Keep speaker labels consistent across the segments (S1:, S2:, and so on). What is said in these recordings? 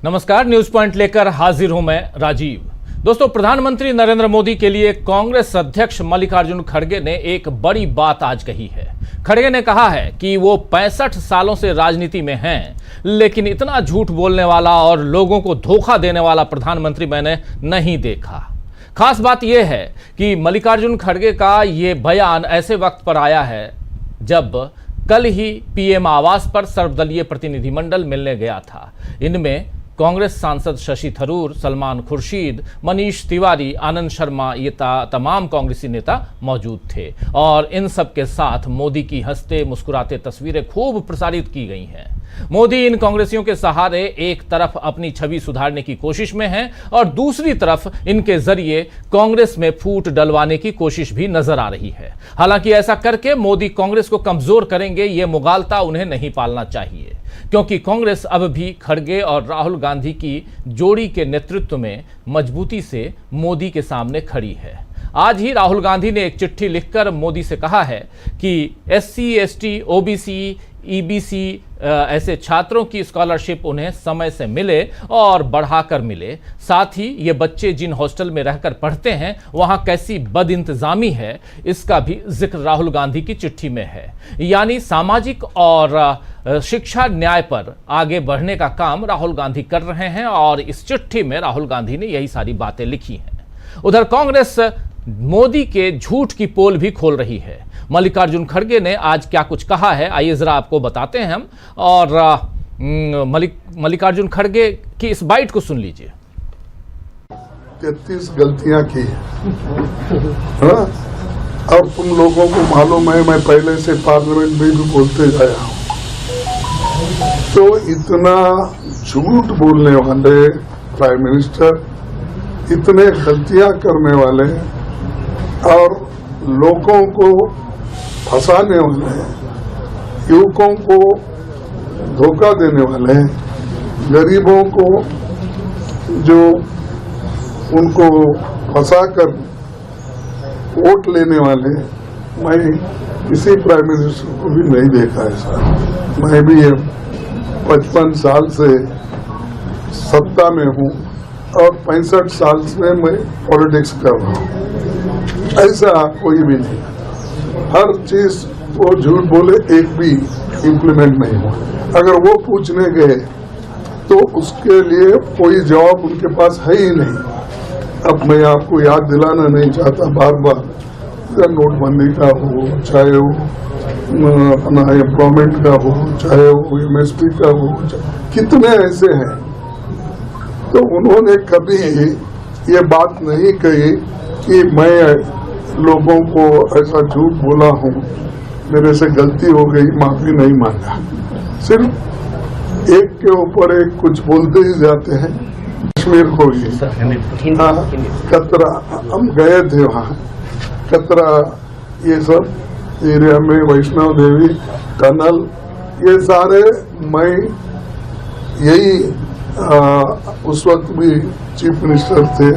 S1: नमस्कार, news point लेकर हाजिर हूं मैं राजीव। दोस्तों, प्रधानमंत्री नरेंद्र मोदी के लिए कांग्रेस अध्यक्ष मल्लिकार्जुन खड़गे ने एक बड़ी बात आज कही है। खड़गे ने कहा है कि वो 65 सालों से राजनीति में हैं, लेकिन इतना झूठ बोलने वाला और लोगों को धोखा देने वाला प्रधानमंत्री मैंने नहीं देखा। खास बात यह है कि मल्लिकार्जुन खड़गे का ये बयान ऐसे वक्त पर आया है जब कल ही पीएम आवास पर सर्वदलीय प्रतिनिधिमंडल मिलने गया था। इनमें कांग्रेस सांसद शशि थरूर, सलमान खुर्शीद, मनीष तिवारी, आनंद शर्मा, ये तमाम कांग्रेसी नेता मौजूद थे और इन सब के साथ मोदी की हंसते मुस्कुराते तस्वीरें खूब प्रसारित की गई हैं। मोदी इन कांग्रेसियों के सहारे एक तरफ अपनी छवि सुधारने की कोशिश में हैं और दूसरी तरफ इनके जरिए कांग्रेस में फूट डलवाने की कोशिश भी नजर आ रही है। हालांकि ऐसा करके मोदी कांग्रेस को कमजोर करेंगे, ये मुगालता उन्हें नहीं पालना चाहिए, क्योंकि कांग्रेस अब भी खड़गे और राहुल गांधी की जोड़ी के नेतृत्व में मजबूती से मोदी के सामने खड़ी है। आज ही राहुल गांधी ने एक चिट्ठी लिखकर मोदी से कहा है कि एससी, एसटी, ओबीसी, ईबीसी ऐसे छात्रों की स्कॉलरशिप उन्हें समय से मिले और बढ़ाकर मिले। साथ ही ये बच्चे जिन हॉस्टल में रहकर पढ़ते हैं वहां कैसी बदइंतजामी है, इसका भी जिक्र राहुल गांधी की चिट्ठी में है। यानी सामाजिक और शिक्षा न्याय पर आगे बढ़ने का काम राहुल गांधी कर रहे हैं और इस चिट्ठी में राहुल गांधी ने यही सारी बातें लिखी हैं। उधर कांग्रेस मोदी के झूठ की पोल भी खोल रही है। मल्लिकार्जुन खड़गे ने आज क्या कुछ कहा है, आइए जरा आपको बताते हैं हम, और मल्लिकार्जुन खड़गे की इस बाइट को सुन लीजिए।
S2: 33 गलतियां की हाँ? और तुम लोगों को मालूम है, मैं पहले से पार्लियामेंट में भी बोलते आया हूं। तो इतना झूठ बोलने वाले प्राइम मिनिस्टर, इतने गलतियां करने वाले और लोगों को फंसाने वाले, युवकों को धोखा देने वाले, गरीबों को जो उनको फंसाकर वोट लेने वाले, मैं किसी प्राइम मिनिस्टर को भी नहीं देखा ऐसा। मैं भी 55 साल से सत्ता में हूँ और 65 साल से मैं पॉलिटिक्स कर रहा हूँ, ऐसा कोई भी नहीं। हर चीज वो झूठ बोले, एक भी इम्प्लीमेंट नहीं हुआ। अगर वो पूछने गए तो उसके लिए कोई जवाब उनके पास है ही नहीं। अब मैं आपको याद दिलाना नहीं चाहता बार बार, नोटबंदी का हो, चाहे वो अपना एम्प्लॉयमेंट का हो, चाहे वो एमएसपी का हो, कितने ऐसे हैं। तो उन्होंने कभी ये बात नहीं कही कि मैं लोगों को ऐसा झूठ बोला हूँ, मेरे से गलती हो गई, माफी नहीं मांगा। सिर्फ एक के ऊपर एक कुछ बोलते ही जाते हैं। कश्मीर को ही कतरा, हम गए थे वहाँ कतरा, ये सब एरिया में वैष्णव देवी टनल, ये सारे मैं यही उस वक्त भी चीफ मिनिस्टर थे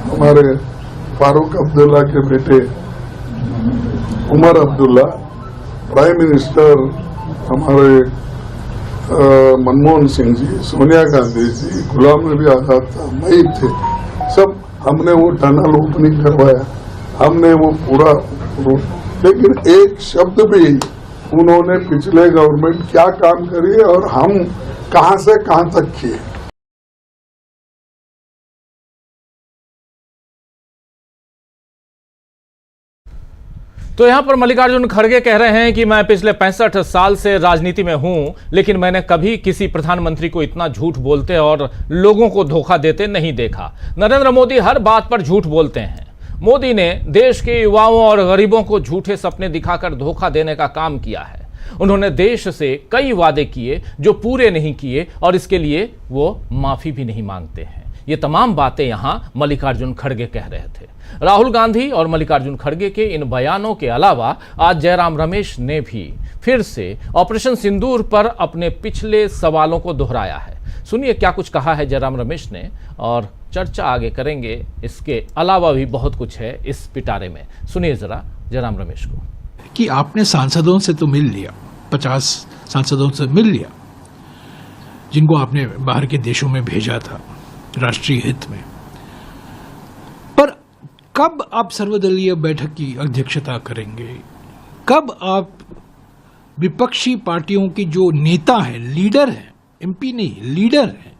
S2: हमारे फारूक अब्दुल्ला के बेटे उमर अब्दुल्ला, प्राइम मिनिस्टर हमारे मनमोहन सिंह जी, सोनिया गांधी जी, गुलाम नबी आजाद था, मैं थे, सब हमने वो टनल ओपनिंग करवाया, हमने वो पूरा, लेकिन एक शब्द भी उन्होंने पिछले गवर्नमेंट क्या काम करी और हम कहां से कहां तक किए।
S1: तो यहां पर मल्लिकार्जुन खड़गे कह रहे हैं कि मैं पिछले 65 साल से राजनीति में हूं, लेकिन मैंने कभी किसी प्रधानमंत्री को इतना झूठ बोलते और लोगों को धोखा देते नहीं देखा। नरेंद्र मोदी हर बात पर झूठ बोलते हैं। मोदी ने देश के युवाओं और गरीबों को झूठे सपने दिखाकर धोखा देने का काम किया है। उन्होंने देश से कई वादे किए जो पूरे नहीं किए और इसके लिए वो माफी भी नहीं मांगते हैं। ये तमाम बातें यहां मल्लिकार्जुन खड़गे कह रहे थे। राहुल गांधी और मल्लिकार्जुन खड़गे के इन बयानों के अलावा आज जयराम रमेश ने भी फिर से ऑपरेशन सिंदूर पर अपने पिछले सवालों को दोहराया है। सुनिए क्या कुछ कहा है जयराम रमेश ने और चर्चा आगे करेंगे। इसके अलावा भी बहुत कुछ है इस पिटारे में। सुनिए जरा जयराम रमेश को।
S3: कि आपने सांसदों से तो मिल लिया, 50 सांसदों से मिल लिया, जिनको आपने बाहर के देशों में भेजा था राष्ट्रीय हित में। पर कब आप सर्वदलीय बैठक की अध्यक्षता करेंगे? कब आप विपक्षी पार्टियों की जो नेता हैं, लीडर हैं, एमपी नहीं लीडर हैं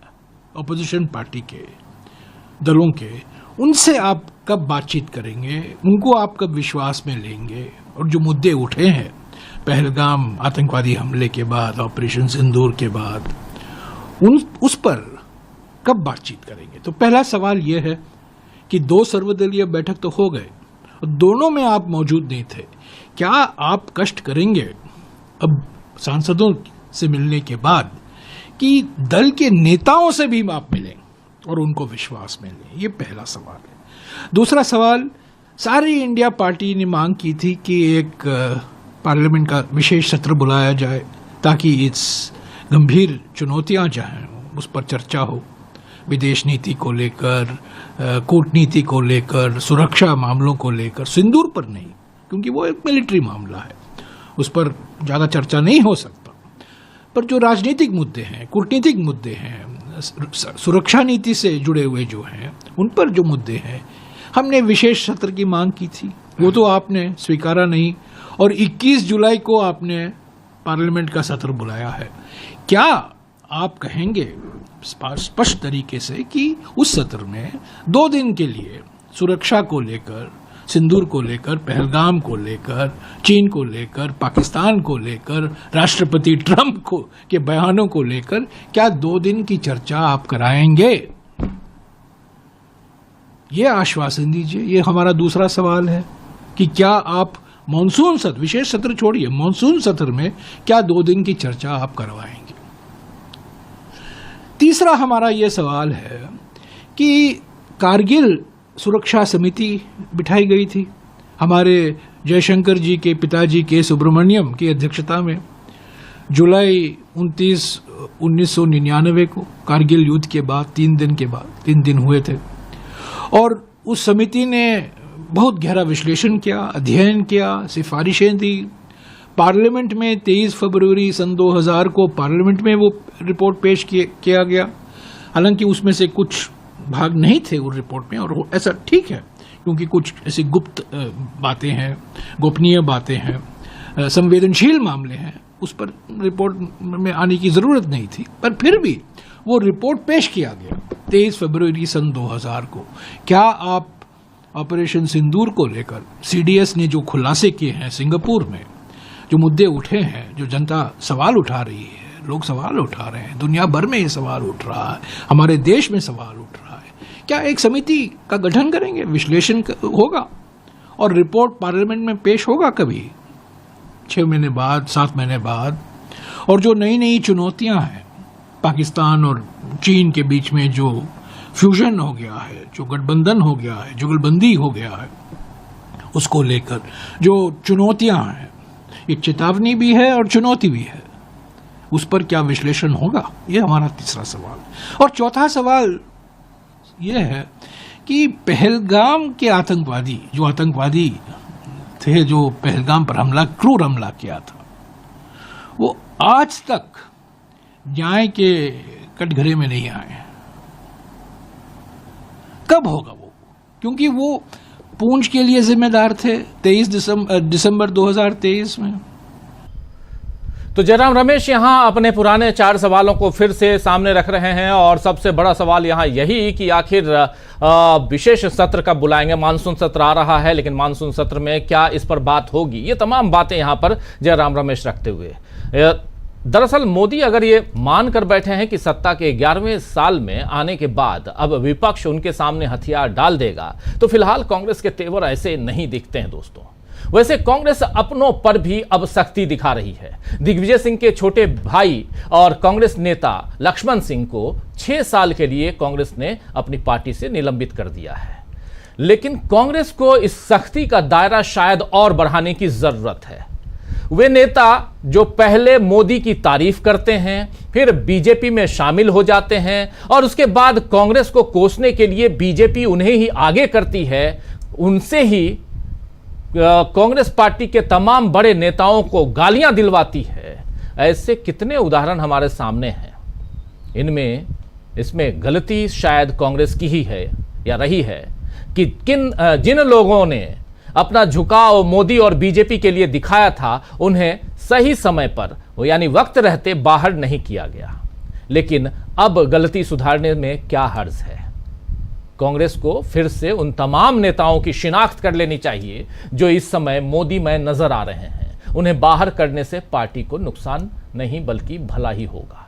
S3: ऑपोजिशन पार्टी के दलों के, उनसे आप कब बातचीत करेंगे? उनको आप कब विश्वास में लेंगे? और जो मुद्दे उठे हैं पहलगाम आतंकवादी हमले के बाद, ऑपरेशन सिंदूर के बाद, उस पर कब बातचीत करेंगे? तो पहला सवाल यह है कि 2 सर्वदलीय बैठक तो हो गए, दोनों में आप मौजूद नहीं थे। क्या आप कष्ट करेंगे अब सांसदों से मिलने के बाद कि दल के नेताओं से भी आप मिलें और उनको विश्वास में लें? ये पहला सवाल है। दूसरा सवाल, सारी इंडिया पार्टी ने मांग की थी कि एक पार्लियामेंट का विशेष सत्र बुलाया जाए ताकि इस गंभीर चुनौतियां जहाँ उस पर चर्चा हो, विदेश नीति को लेकर, कूटनीति को लेकर, सुरक्षा मामलों को लेकर। सिंदूर पर नहीं, क्योंकि वो एक मिलिट्री मामला है, उस पर ज़्यादा चर्चा नहीं हो सकता। पर जो राजनीतिक मुद्दे हैं, कूटनीतिक मुद्दे हैं, सुरक्षा नीति से जुड़े हुए जो हैं, उन पर जो मुद्दे हैं, हमने विशेष सत्र की मांग की थी, वो तो आपने स्वीकारा नहीं और 21 जुलाई को आपने पार्लियामेंट का सत्र बुलाया है। क्या आप कहेंगे स्पष्ट तरीके से कि उस सत्र में 2 दिन के लिए सुरक्षा को लेकर, सिंदूर को लेकर, पहलगाम को लेकर, चीन को लेकर, पाकिस्तान को लेकर, राष्ट्रपति ट्रंप को के बयानों को लेकर क्या 2 दिन की चर्चा आप कराएंगे? ये आश्वासन दीजिए। ये हमारा दूसरा सवाल है कि क्या आप मॉनसून सत्र, विशेष सत्र छोड़िए, मॉनसून सत्र में क्या 2 दिन की चर्चा आप करवाएंगे? तीसरा हमारा यह सवाल है कि कारगिल सुरक्षा समिति बिठाई गई थी हमारे जयशंकर जी के पिताजी के सुब्रमण्यम की अध्यक्षता में जुलाई 29, 1999 को, कारगिल युद्ध के बाद 3 दिन के बाद, 3 दिन हुए थे। और उस समिति ने बहुत गहरा विश्लेषण किया, अध्ययन किया, सिफारिशें दी। पार्लियामेंट में 23 फरवरी सन 2000 को पार्लियामेंट में वो रिपोर्ट पेश किया गया। हालांकि उसमें से कुछ भाग नहीं थे उस रिपोर्ट में, और ऐसा ठीक है क्योंकि कुछ ऐसी गुप्त बातें हैं, गोपनीय बातें हैं, संवेदनशील मामले हैं, उस पर रिपोर्ट में आने की ज़रूरत नहीं थी। पर फिर भी वो रिपोर्ट पेश किया गया 23 फरवरी सन 2000 को। क्या आप ऑपरेशन सिंदूर को लेकर CDS ने जो खुलासे किए हैं सिंगापुर में, जो मुद्दे उठे हैं, जो जनता सवाल उठा रही है, लोग सवाल उठा रहे हैं, दुनिया भर में ये सवाल उठ रहा है, हमारे देश में सवाल उठ रहा है, क्या एक समिति का गठन करेंगे, विश्लेषण होगा और रिपोर्ट पार्लियामेंट में पेश होगा कभी 6 महीने बाद, 7 महीने बाद? और जो नई नई चुनौतियां हैं, पाकिस्तान और चीन के बीच में जो फ्यूजन हो गया है, जो गठबंधन हो गया है, जुगलबंदी हो गया है, उसको लेकर जो चुनौतियां हैं, एक चेतावनी भी है और चुनौती भी है, उस पर क्या विश्लेषण होगा? ये हमारा तीसरा सवाल। और चौथा सवाल यह है कि पहलगाम के आतंकवादी, जो आतंकवादी थे जो पहलगाम पर क्रूर हमला किया था, वो आज तक न्याय के कटघरे में नहीं आए। कब होगा वो? क्योंकि वो पूंछ के लिए जिम्मेदार थे 23 दिसंबर 2023 में।
S1: तो जयराम रमेश यहां अपने पुराने 4 सवालों को फिर से सामने रख रहे हैं और सबसे बड़ा सवाल यहां यही कि आखिर विशेष सत्र कब बुलाएंगे? मानसून सत्र आ रहा है, लेकिन मानसून सत्र में क्या इस पर बात होगी? ये तमाम बातें यहां पर जयराम रमेश रखते हुए, दरअसल मोदी अगर ये मान कर बैठे हैं कि सत्ता के 11वें साल में आने के बाद अब विपक्ष उनके सामने हथियार डाल देगा, तो फिलहाल कांग्रेस के तेवर ऐसे नहीं दिखते हैं दोस्तों। वैसे कांग्रेस अपनों पर भी अब सख्ती दिखा रही है। दिग्विजय सिंह के छोटे भाई और कांग्रेस नेता लक्ष्मण सिंह को 6 साल के लिए कांग्रेस ने अपनी पार्टी से निलंबित कर दिया है। लेकिन कांग्रेस को इस सख्ती का दायरा शायद और बढ़ाने की जरूरत है। वे नेता जो पहले मोदी की तारीफ करते हैं, फिर बीजेपी में शामिल हो जाते हैं और उसके बाद कांग्रेस को कोसने के लिए बीजेपी उन्हें ही आगे करती है, उनसे ही कांग्रेस पार्टी के तमाम बड़े नेताओं को गालियां दिलवाती है। ऐसे कितने उदाहरण हमारे सामने हैं। इसमें गलती शायद कांग्रेस की ही है या रही है कि जिन लोगों ने अपना झुकाव मोदी और बीजेपी के लिए दिखाया था, उन्हें सही समय पर यानी वक्त रहते बाहर नहीं किया गया। लेकिन अब गलती सुधारने में क्या हर्ज है? कांग्रेस को फिर से उन तमाम नेताओं की शिनाख्त कर लेनी चाहिए जो इस समय मोदी में नजर आ रहे हैं। उन्हें बाहर करने से पार्टी को नुकसान नहीं बल्कि भला ही होगा।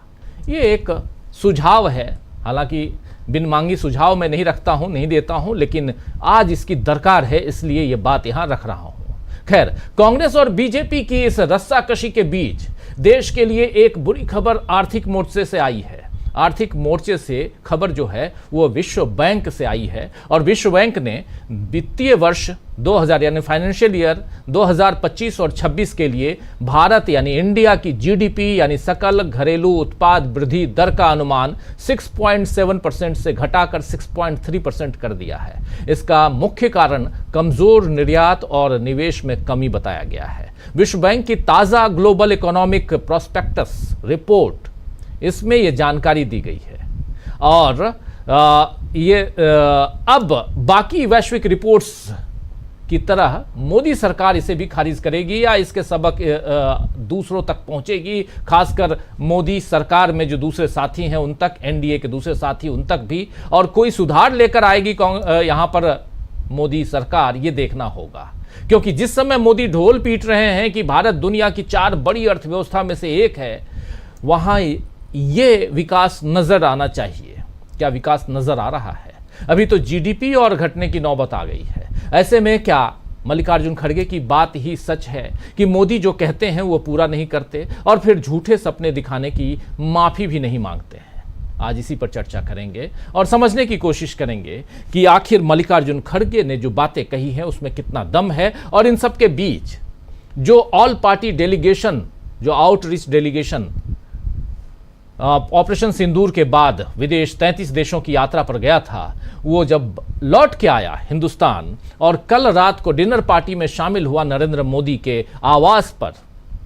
S1: ये एक सुझाव है, हालांकि बिन मांगी सुझाव मैं नहीं रखता हूं, नहीं देता हूं, लेकिन आज इसकी दरकार है, इसलिए ये बात यहां रख रहा हूं। खैर, कांग्रेस और बीजेपी की इस रस्साकशी के बीच देश के लिए एक बुरी खबर आर्थिक मोर्चे से आई है। आर्थिक मोर्चे से खबर जो है वो विश्व बैंक से आई है और विश्व बैंक ने वित्तीय वर्ष 2000 यानी फाइनेंशियल ईयर 2025 और 26 के लिए भारत यानी इंडिया की जीडीपी यानी सकल घरेलू उत्पाद वृद्धि दर का अनुमान 6.7% से घटाकर 6.3% कर दिया है। इसका मुख्य कारण कमजोर निर्यात और निवेश में कमी बताया गया है। विश्व बैंक की ताजा ग्लोबल इकोनॉमिक प्रोस्पेक्टस रिपोर्ट, इसमें यह जानकारी दी गई है और अब बाकी वैश्विक रिपोर्ट्स की तरह मोदी सरकार इसे भी खारिज करेगी या इसके सबक दूसरों तक पहुंचेगी, खासकर मोदी सरकार में जो दूसरे साथी हैं उन तक, एनडीए के दूसरे साथी उन तक भी, और कोई सुधार लेकर आएगी यहां पर मोदी सरकार, ये देखना होगा। क्योंकि जिस समय मोदी ढोल पीट रहे हैं कि भारत दुनिया की 4 बड़ी अर्थव्यवस्था में से एक है, वहां ये विकास नजर आना चाहिए। क्या विकास नजर आ रहा है? अभी तो जीडीपी और घटने की नौबत आ गई है। ऐसे में क्या मल्लिकार्जुन खड़गे की बात ही सच है कि मोदी जो कहते हैं वो पूरा नहीं करते और फिर झूठे सपने दिखाने की माफी भी नहीं मांगते हैं? आज इसी पर चर्चा करेंगे और समझने की कोशिश करेंगे कि आखिर मल्लिकार्जुन खड़गे ने जो बातें कही हैं उसमें कितना दम है, और इन सब के बीच जो ऑल पार्टी डेलीगेशन, जो आउटरीच डेलीगेशन ऑपरेशन सिंदूर के बाद विदेश 33 देशों की यात्रा पर गया था, वो जब लौट के आया हिंदुस्तान और कल रात को डिनर पार्टी में शामिल हुआ नरेंद्र मोदी के आवास पर,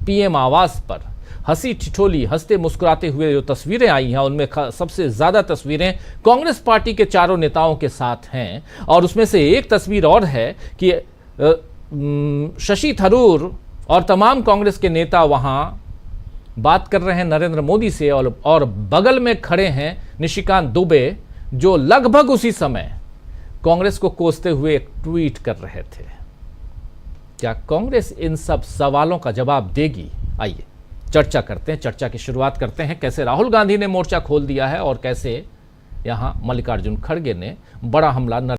S1: पीएम आवास पर, हंसी ठिठोली, हंसते मुस्कुराते हुए जो तस्वीरें आई हैं उनमें सबसे ज्यादा तस्वीरें कांग्रेस पार्टी के चारों नेताओं के साथ हैं। और उसमें से एक तस्वीर और है कि शशि थरूर और तमाम कांग्रेस के नेता वहां बात कर रहे हैं नरेंद्र मोदी से, और बगल में खड़े हैं निशिकांत दुबे, जो लगभग उसी समय कांग्रेस को कोसते हुए एक ट्वीट कर रहे थे। क्या कांग्रेस इन सब सवालों का जवाब देगी? आइए चर्चा करते हैं, चर्चा की शुरुआत करते हैं। कैसे राहुल गांधी ने मोर्चा खोल दिया है और कैसे यहां मल्लिकार्जुन खड़गे ने बड़ा हमला